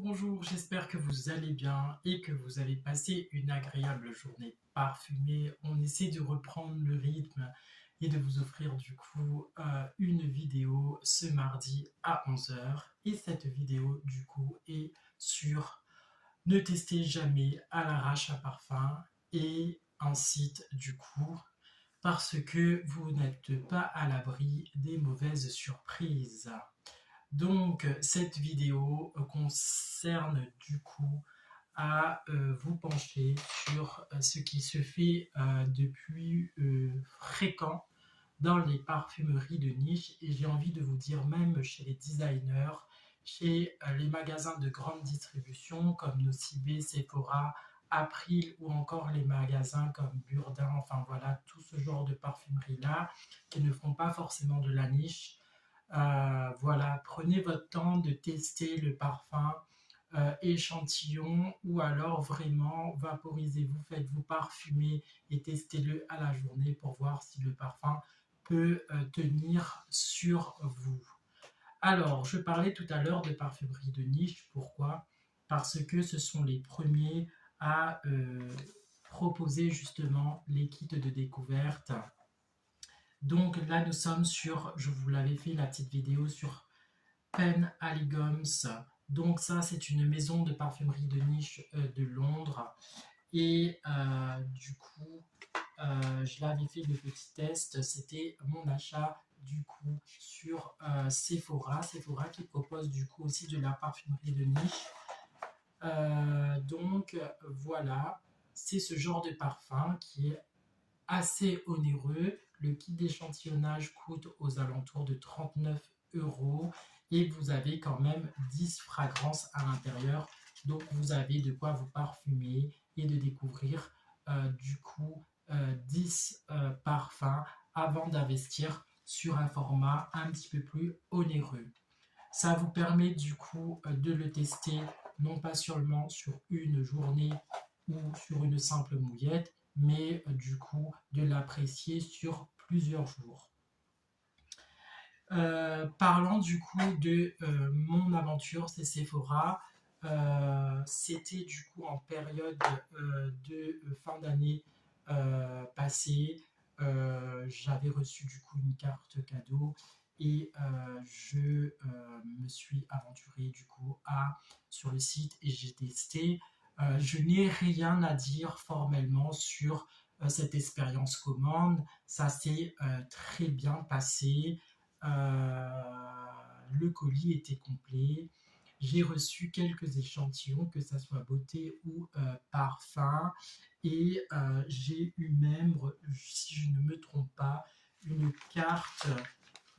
Bonjour, j'espère que vous allez bien et que vous avez passé une agréable journée parfumée. On essaie de reprendre le rythme et de vous offrir une vidéo ce mardi à 11 heures. Et cette vidéo est sur ne testez jamais à l'arrache un parfum et un site parce que vous n'êtes pas à l'abri des mauvaises surprises. Donc, cette vidéo concerne à vous pencher sur ce qui se fait depuis fréquent dans les parfumeries de niche et j'ai envie de vous dire même chez les designers, chez les magasins de grande distribution comme Nocibé, Sephora, April ou encore les magasins comme Burdin, enfin voilà, tout ce genre de parfumerie là qui ne font pas forcément de la niche. Voilà, prenez votre temps de tester le parfum échantillon ou alors vraiment vaporisez-vous, faites-vous parfumer et testez-le à la journée pour voir si le parfum peut tenir sur vous. Alors, je parlais tout à l'heure de parfumerie de niche, pourquoi? Parce que ce sont les premiers à proposer justement les kits de découverte. Donc là, nous sommes sur, je vous l'avais fait la petite vidéo sur Pen Alley. Donc ça, c'est une maison de parfumerie de niche de Londres. Et je l'avais fait le petit test. C'était mon achat sur Sephora. Sephora qui propose aussi de la parfumerie de niche. Voilà, c'est ce genre de parfum qui est assez onéreux. Le kit d'échantillonnage coûte aux alentours de 39 € et vous avez quand même 10 fragrances à l'intérieur. Donc vous avez de quoi vous parfumer et de découvrir 10 parfums avant d'investir sur un format un petit peu plus onéreux. Ça vous permet de le tester non pas seulement sur une journée ou sur une simple mouillette, mais de l'apprécier sur plusieurs jours. Parlant de mon aventure, c'est Sephora. C'était en période de fin d'année passée. J'avais reçu une carte cadeau et je me suis aventuré sur le site et j'ai testé. Je n'ai rien à dire formellement sur cette expérience commande. Ça s'est très bien passé. Le colis était complet. J'ai reçu quelques échantillons, que ce soit beauté ou parfum. Et j'ai eu même, si je ne me trompe pas, une carte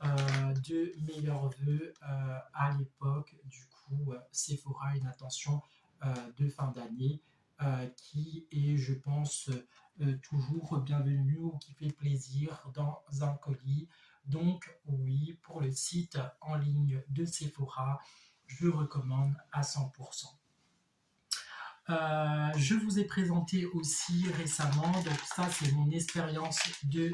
de meilleurs vœux à l'époque. Sephora, une attention de fin d'année qui est, je pense, toujours bienvenue ou qui fait plaisir dans un colis. Donc oui, pour le site en ligne de Sephora, je recommande à 100%. Je vous ai présenté aussi récemment, donc ça c'est mon expérience de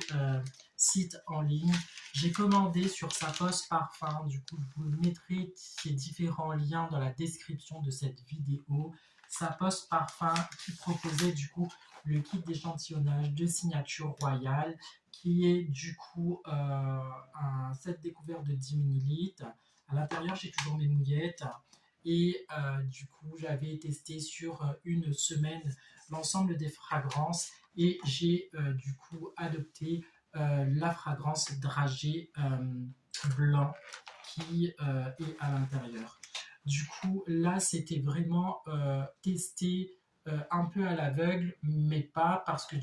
site en ligne. J'ai commandé sur Sapos Parfum, je vous mettrai ces différents liens dans la description de cette vidéo. Sapos Parfum qui proposait le kit d'échantillonnage de signature royale qui est un set découvert de 10 ml. À l'intérieur j'ai toujours mes mouillettes. Et j'avais testé sur une semaine l'ensemble des fragrances et j'ai adopté la fragrance dragée blanc qui est à l'intérieur. Là c'était vraiment testé un peu à l'aveugle, mais pas parce que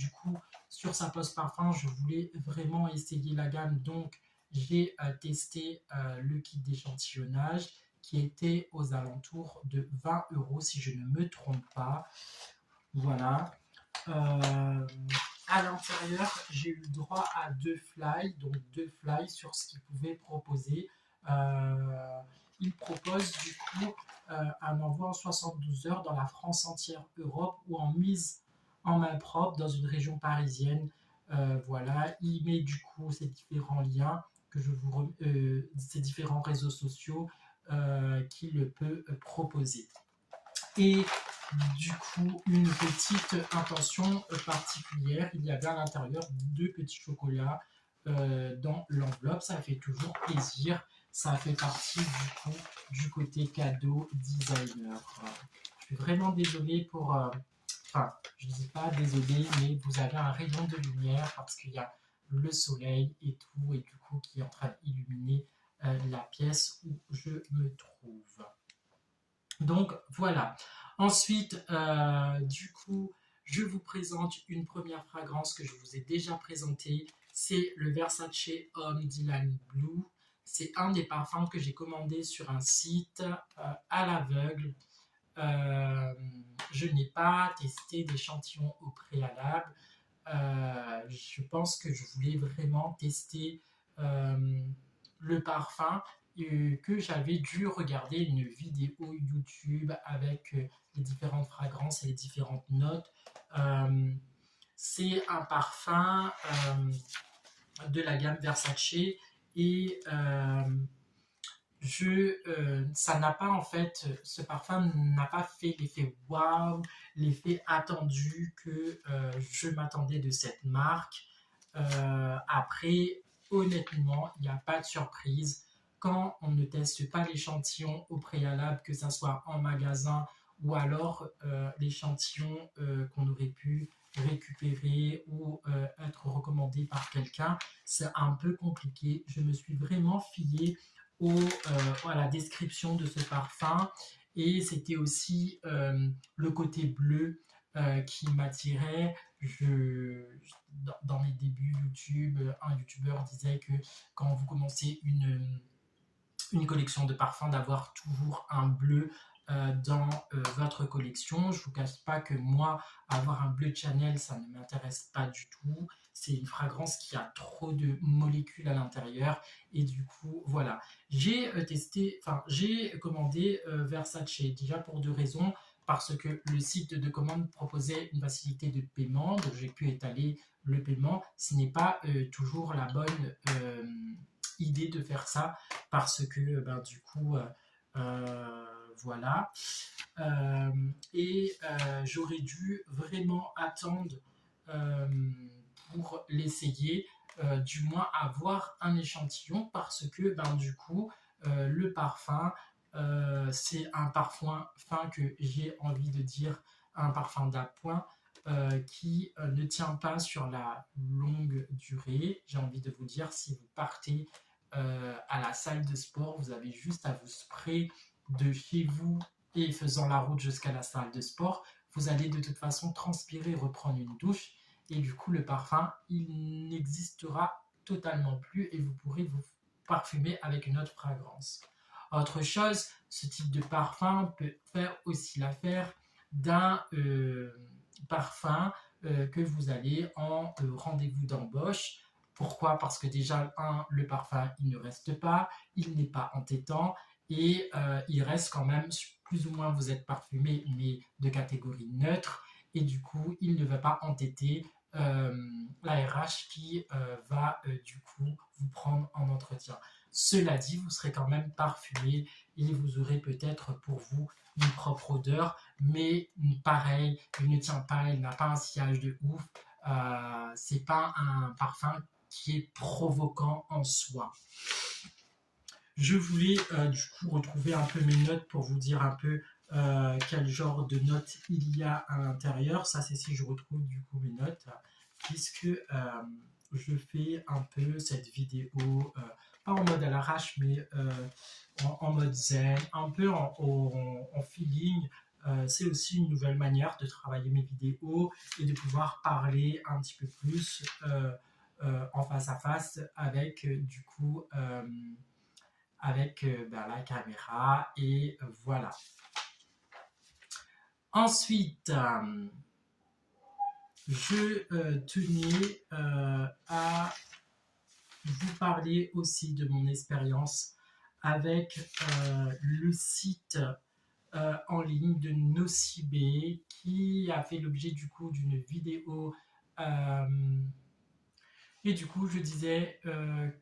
sur Sapos Parfum je voulais vraiment essayer la gamme, donc j'ai testé le kit d'échantillonnage qui était aux alentours de 20 € si je ne me trompe pas. Voilà. À l'intérieur, j'ai eu droit à 2 fly, donc 2 fly sur ce qu'ils pouvaient proposer. Ils proposent un envoi en 72 heures dans la France entière, Europe ou en mise en main propre dans une région parisienne. Voilà, il met ces différents liens ces différents réseaux sociaux qu'il peut proposer. Et du coup, une petite intention particulière, il y avait à l'intérieur 2 petits chocolats dans l'enveloppe, ça fait toujours plaisir, ça fait partie du coup du côté cadeau designer. Je suis vraiment désolé pour... enfin, je ne dis pas désolé, mais vous avez un rayon de lumière parce qu'il y a le soleil et tout, et du coup qui est en train d'illuminer la pièce où je me trouve. Donc voilà. Ensuite, du coup, je vous présente une première fragrance que je vous ai déjà présentée. C'est le Versace Homme Dylan Blue. C'est un des parfums que j'ai commandé sur un site à l'aveugle. Je n'ai pas testé d'échantillon au préalable. Je pense que je voulais vraiment tester le parfum que j'avais dû regarder une vidéo YouTube avec les différentes fragrances et les différentes notes. C'est un parfum de la gamme Versace et ça n'a pas en fait, ce parfum n'a pas fait l'effet waouh, l'effet attendu que je m'attendais de cette marque. Après, honnêtement, il n'y a pas de surprise. Quand on ne teste pas l'échantillon au préalable, que ce soit en magasin ou alors l'échantillon qu'on aurait pu récupérer ou être recommandé par quelqu'un, c'est un peu compliqué. Je me suis vraiment fiée à la description de ce parfum et c'était aussi le côté bleu qui m'attirait. Dans mes débuts YouTube, un youtubeur disait que quand vous commencez une collection de parfums, d'avoir toujours un bleu dans votre collection. Je ne vous cache pas que moi, avoir un bleu Chanel, ça ne m'intéresse pas du tout. C'est une fragrance qui a trop de molécules à l'intérieur. Et du coup, voilà. J'ai j'ai commandé Versace déjà pour 2 raisons. Parce que le site de commande proposait une facilité de paiement, donc j'ai pu étaler le paiement. Ce n'est pas toujours la bonne idée de faire ça parce que du coup voilà j'aurais dû vraiment attendre euh, pour l'essayer, du moins avoir un échantillon parce que du coup le parfum c'est un parfum fin que j'ai envie de dire un parfum d'appoint qui ne tient pas sur la longue durée. J'ai envie de vous dire, si vous partez à la salle de sport, vous avez juste à vous sprayer de chez vous et faisant la route jusqu'à la salle de sport, vous allez de toute façon transpirer, reprendre une douche et du coup le parfum il n'existera totalement plus et vous pourrez vous parfumer avec une autre fragrance. Autre chose, ce type de parfum peut faire aussi l'affaire d'un parfum que vous allez en rendez-vous d'embauche. Pourquoi? Parce que déjà, le parfum, il ne reste pas, il n'est pas entêtant et il reste quand même, plus ou moins vous êtes parfumé, mais de catégorie neutre et du coup, il ne va pas entêter la RH qui va du coup vous prendre en entretien. Cela dit, vous serez quand même parfumé et vous aurez peut-être pour vous une propre odeur, mais pareil, il ne tient pas, il n'a pas un sillage de ouf. C'est pas un parfum qui est provoquant en soi. Je voulais du coup retrouver un peu mes notes pour vous dire un peu quel genre de notes il y a à l'intérieur. Ça, c'est si je retrouve du coup mes notes, puisque je fais un peu cette vidéo, pas en mode à l'arrache, mais en mode zen, un peu en feeling. C'est aussi une nouvelle manière de travailler mes vidéos et de pouvoir parler un petit peu plus en face à face avec du coup avec la caméra et voilà. Ensuite, je tenais à vous parler aussi de mon expérience avec le site en ligne de Nocibé qui a fait l'objet du coup d'une vidéo et du coup je disais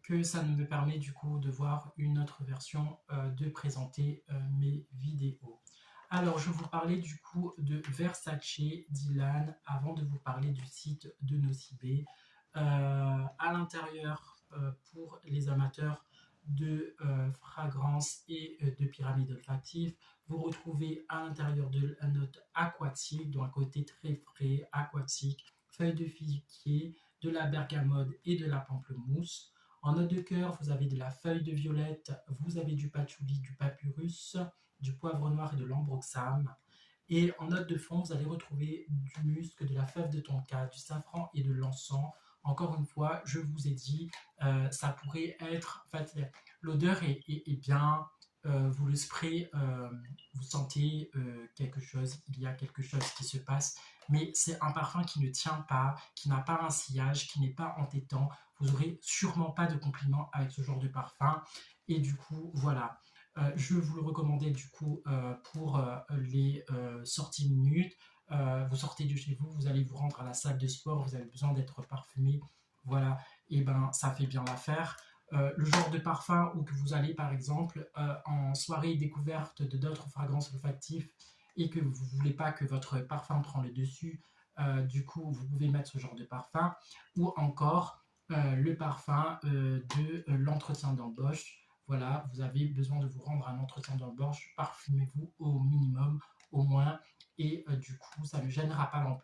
que ça me permet du coup de voir une autre version de présenter mes vidéos. Alors, je vais vous parler du coup de Versace Dylan avant de vous parler du site de Nocibé. À l'intérieur, pour les amateurs de fragrances et de pyramides olfactives, vous retrouvez à l'intérieur de la note aquatique, donc un côté très frais, aquatique, feuilles de figuier, de la bergamote et de la pamplemousse. En note de cœur, vous avez de la feuille de violette, vous avez du patchouli, du papyrus, du poivre noir et de l'ambroxane. Et en note de fond, vous allez retrouver du musc, de la fève de tonka, du safran et de l'encens. Encore une fois, je vous ai dit, ça pourrait être, en fait, l'odeur est bien, vous le spray, vous sentez quelque chose, il y a quelque chose qui se passe, mais c'est un parfum qui ne tient pas, qui n'a pas un sillage, qui n'est pas entêtant. Vous n'aurez sûrement pas de compliments avec ce genre de parfum. Et du coup, voilà. Je vous le recommandais du coup pour les sorties minutes. Vous sortez de chez vous, vous allez vous rendre à la salle de sport, vous avez besoin d'être parfumé, voilà, et ben ça fait bien l'affaire. Le genre de parfum où que vous allez par exemple en soirée découverte de d'autres fragrances olfactives et que vous ne voulez pas que votre parfum prenne le dessus, du coup vous pouvez mettre ce genre de parfum, ou encore le parfum de l'entretien d'embauche. Voilà, vous avez besoin de vous rendre à un entretien d'embauche, parfumez-vous au minimum, au moins, et du coup, ça ne gênera pas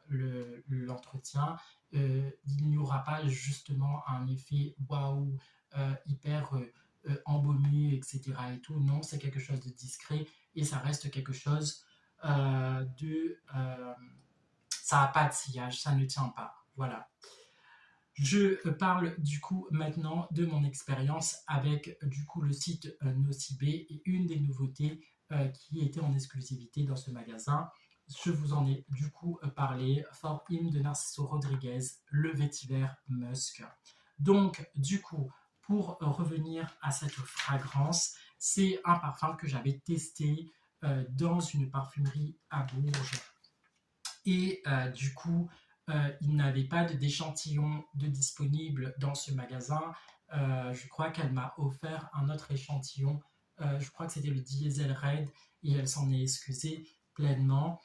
l'entretien. Il n'y aura pas justement un effet waouh, hyper embaumé, etc. et tout. Non, c'est quelque chose de discret et ça reste quelque chose de. Ça n'a pas de sillage, ça ne tient pas. Voilà. Je parle du coup maintenant de mon expérience avec du coup le site Nocibé et une des nouveautés qui était en exclusivité dans ce magasin. Je vous en ai du coup parlé, For Him de Narciso Rodriguez, le vétiver musk. Donc du coup, pour revenir à cette fragrance, c'est un parfum que j'avais testé dans une parfumerie à Bourges et du coup, il n'avait pas d'échantillon de disponible dans ce magasin. Je crois qu'elle m'a offert un autre échantillon. Je crois que c'était le Diesel Red et elle s'en est excusée pleinement.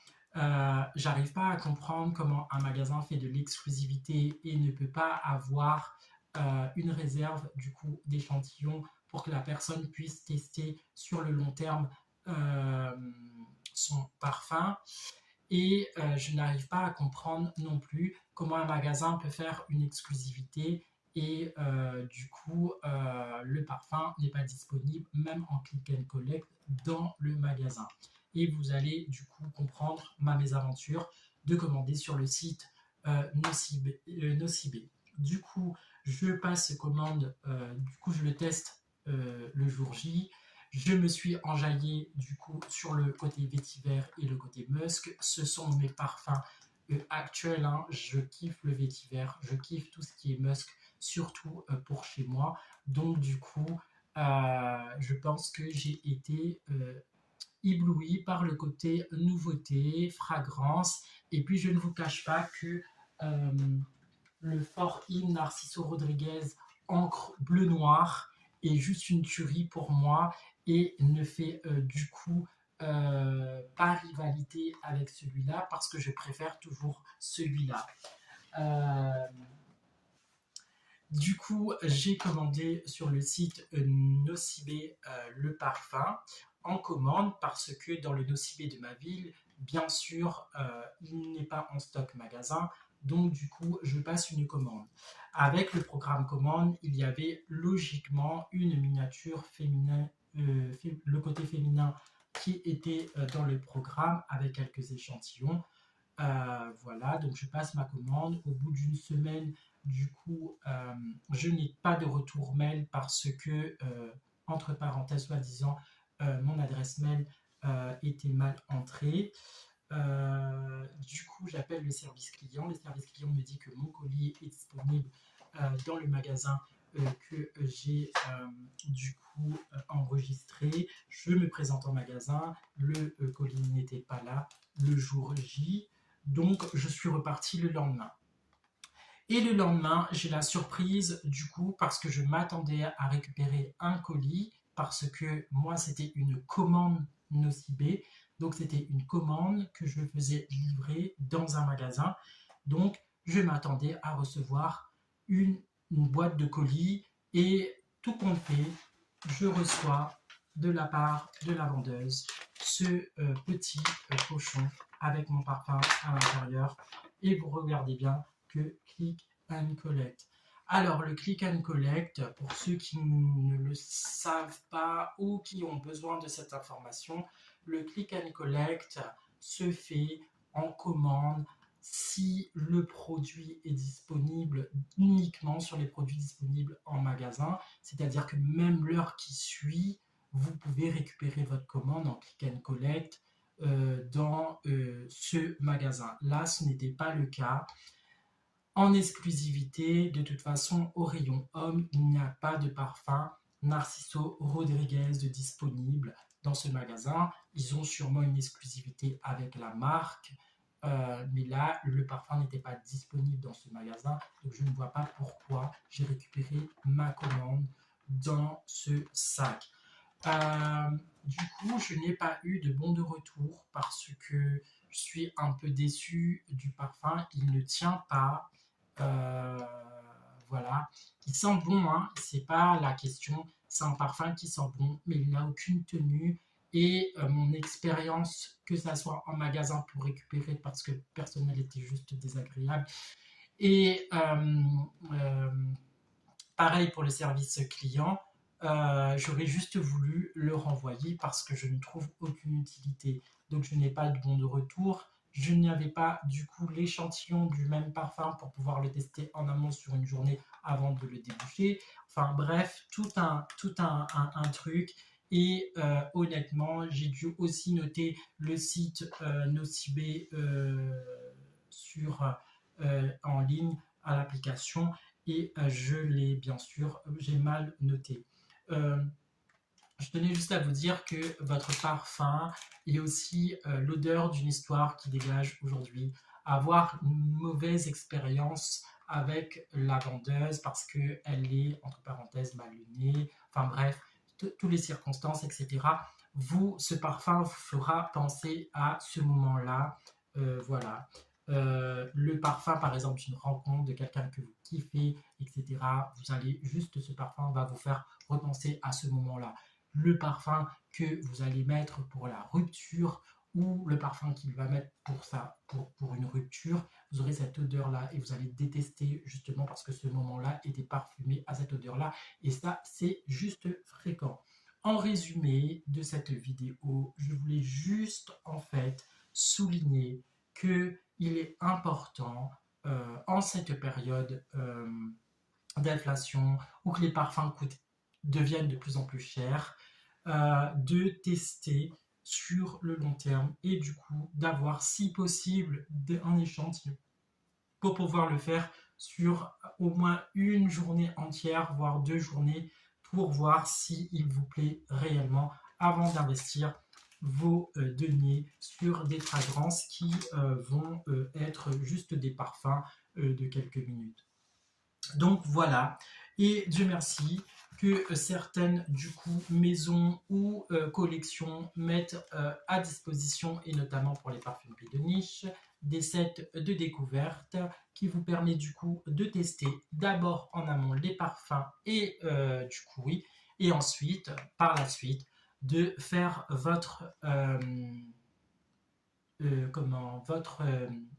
J'arrive pas à comprendre comment un magasin fait de l'exclusivité et ne peut pas avoir une réserve du coup d'échantillons pour que la personne puisse tester sur le long terme euh, son parfum. Et je n'arrive pas à comprendre non plus comment un magasin peut faire une exclusivité et du coup le parfum n'est pas disponible même en click and collect dans le magasin. Et vous allez du coup comprendre ma mésaventure de commander sur le site Nocibé. Du coup, je passe commande, du coup je le teste le jour J. Je me suis enjaillé du coup sur le côté vétiver et le côté musk. Ce sont mes parfums actuels. Hein. Je kiffe le vétiver, je kiffe tout ce qui est musk, surtout pour chez moi. Donc du coup, je pense que j'ai été ébloui par le côté nouveauté, fragrance. Et puis je ne vous cache pas que le For Him Narciso Rodriguez encre bleu-noir est juste une tuerie pour moi et ne fait du coup pas rivalité avec celui-là parce que je préfère toujours celui-là. Euh, du coup, j'ai commandé sur le site Nocibé le parfum en commande parce que dans le Nocibé de ma ville, bien sûr, il n'est pas en stock magasin. Donc, du coup, je passe une commande. Avec le programme commande, il y avait logiquement une miniature féminin, le côté féminin qui était dans le programme avec quelques échantillons. Voilà, donc je passe ma commande. Au bout d'une semaine, du coup, je n'ai pas de retour mail parce que, entre parenthèses, soi-disant, mon adresse mail était mal entrée. Du coup, j'appelle le service client. Le service client me dit que mon colis est disponible dans le magasin que j'ai du coup enregistré. Je me présente en magasin. Le colis n'était pas là le jour J. Donc, je suis reparti le lendemain. Et le lendemain, j'ai la surprise du coup parce que je m'attendais à récupérer un colis parce que moi c'était une commande Nocibé. Donc c'était une commande que je faisais livrer dans un magasin. Donc je m'attendais à recevoir une boîte de colis et tout compte fait, je reçois de la part de la vendeuse ce petit cochon avec mon parfum à l'intérieur. Et vous regardez bien que click and collect. Alors, le click and collect, pour ceux qui ne le savent pas ou qui ont besoin de cette information, le click and collect se fait en commande si le produit est disponible uniquement sur les produits disponibles en magasin, c'est-à-dire que même l'heure qui suit, vous pouvez récupérer votre commande en click and collect dans ce magasin. Là, ce n'était pas le cas. En exclusivité, de toute façon, au rayon homme, il n'y a pas de parfum Narciso Rodriguez de disponible dans ce magasin. Ils ont sûrement une exclusivité avec la marque, mais là, le parfum n'était pas disponible dans ce magasin, donc je ne vois pas pourquoi j'ai récupéré ma commande dans ce sac. Du coup, je n'ai pas eu de bon de retour parce que je suis un peu déçu du parfum. Il ne tient pas. Euh, voilà. Il sent bon, hein, c'est pas la question. C'est un parfum qui sent bon, mais il n'a aucune tenue. Et mon expérience, que ça soit en magasin pour récupérer, parce que le personnel était juste désagréable. Et euh, pareil pour le service client, j'aurais juste voulu le renvoyer parce que je ne trouve aucune utilité. Donc je n'ai pas de bon de retour. Je n'avais pas du coup l'échantillon du même parfum pour pouvoir le tester en amont sur une journée avant de le déboucher. Enfin bref, tout un truc. Et honnêtement, j'ai dû aussi noter le site Nocibé en ligne à l'application et je l'ai bien sûr, j'ai mal noté. Euh, je tenais juste à vous dire que votre parfum est aussi l'odeur d'une histoire qui dégage aujourd'hui. Avoir une mauvaise expérience avec la vendeuse parce qu'elle est, entre parenthèses, mal lunée, enfin bref, toutes les circonstances, etc. Ce parfum vous fera penser à ce moment-là. Voilà. Le parfum, par exemple, d'une rencontre de quelqu'un que vous kiffez, etc. Vous allez juste, ce parfum va vous faire repenser à ce moment-là. Le parfum que vous allez mettre pour la rupture ou le parfum qu'il va mettre pour une rupture, vous aurez cette odeur-là et vous allez détester justement parce que ce moment-là était parfumé à cette odeur-là et ça, c'est juste fréquent. En résumé de cette vidéo, je voulais juste en fait souligner qu'il est important en cette période d'inflation où que les parfums deviennent de plus en plus chers, de tester sur le long terme et du coup d'avoir si possible un échantillon pour pouvoir le faire sur au moins une journée entière, voire 2 journées, pour voir s'il vous plaît réellement avant d'investir vos deniers sur des fragrances qui vont être juste des parfums de quelques minutes. Donc voilà, et Dieu merci que certaines du coup maisons ou collections mettent à disposition, et notamment pour les parfumeries de niche, des sets de découverte qui vous permet du coup de tester d'abord en amont les parfums et du coup oui, et ensuite par la suite de faire votre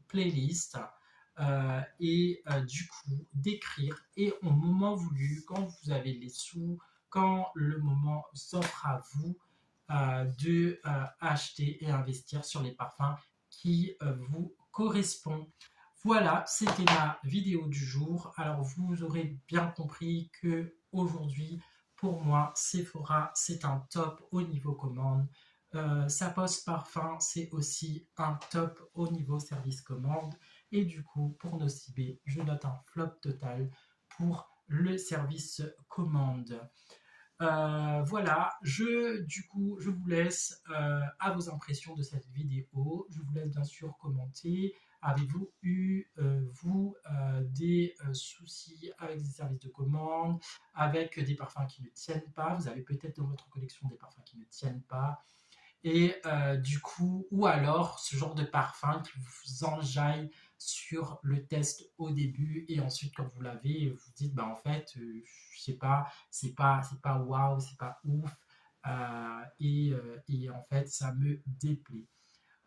playlist et du coup d'écrire et au moment voulu, quand vous avez les sous, quand le moment s'offre à vous, de acheter et investir sur les parfums qui vous correspondent. Voilà, c'était ma vidéo du jour. Alors vous aurez bien compris que aujourd'hui, pour moi, Sephora, c'est un top au niveau commande. Sa poste parfum, c'est aussi un top au niveau service commande. Et du coup, pour Nocibé, je note un flop total pour le service commande. Voilà, du coup, je vous laisse à vos impressions de cette vidéo. Je vous laisse bien sûr commenter. Avez-vous eu, des soucis avec des services de commande, avec des parfums qui ne tiennent pas? Vous avez peut-être dans votre collection des parfums qui ne tiennent pas. Et du coup, ou alors ce genre de parfum qui vous enjaille sur le test au début et ensuite quand vous l'avez, vous dites bah en fait, je sais pas, c'est pas waouh, c'est pas ouf et en fait ça me déplaît.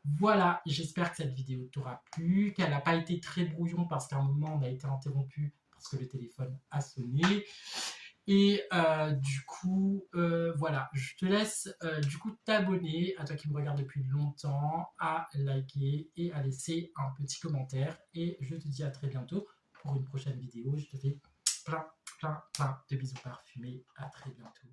Voilà, j'espère que cette vidéo t'aura plu, qu'elle n'a pas été très brouillon parce qu'à un moment on a été interrompu parce que le téléphone a sonné. Et du coup, voilà, je te laisse du coup t'abonner, à toi qui me regarde depuis longtemps, à liker et à laisser un petit commentaire. Et je te dis à très bientôt pour une prochaine vidéo. Je te fais plein, plein, plein de bisous parfumés. À très bientôt.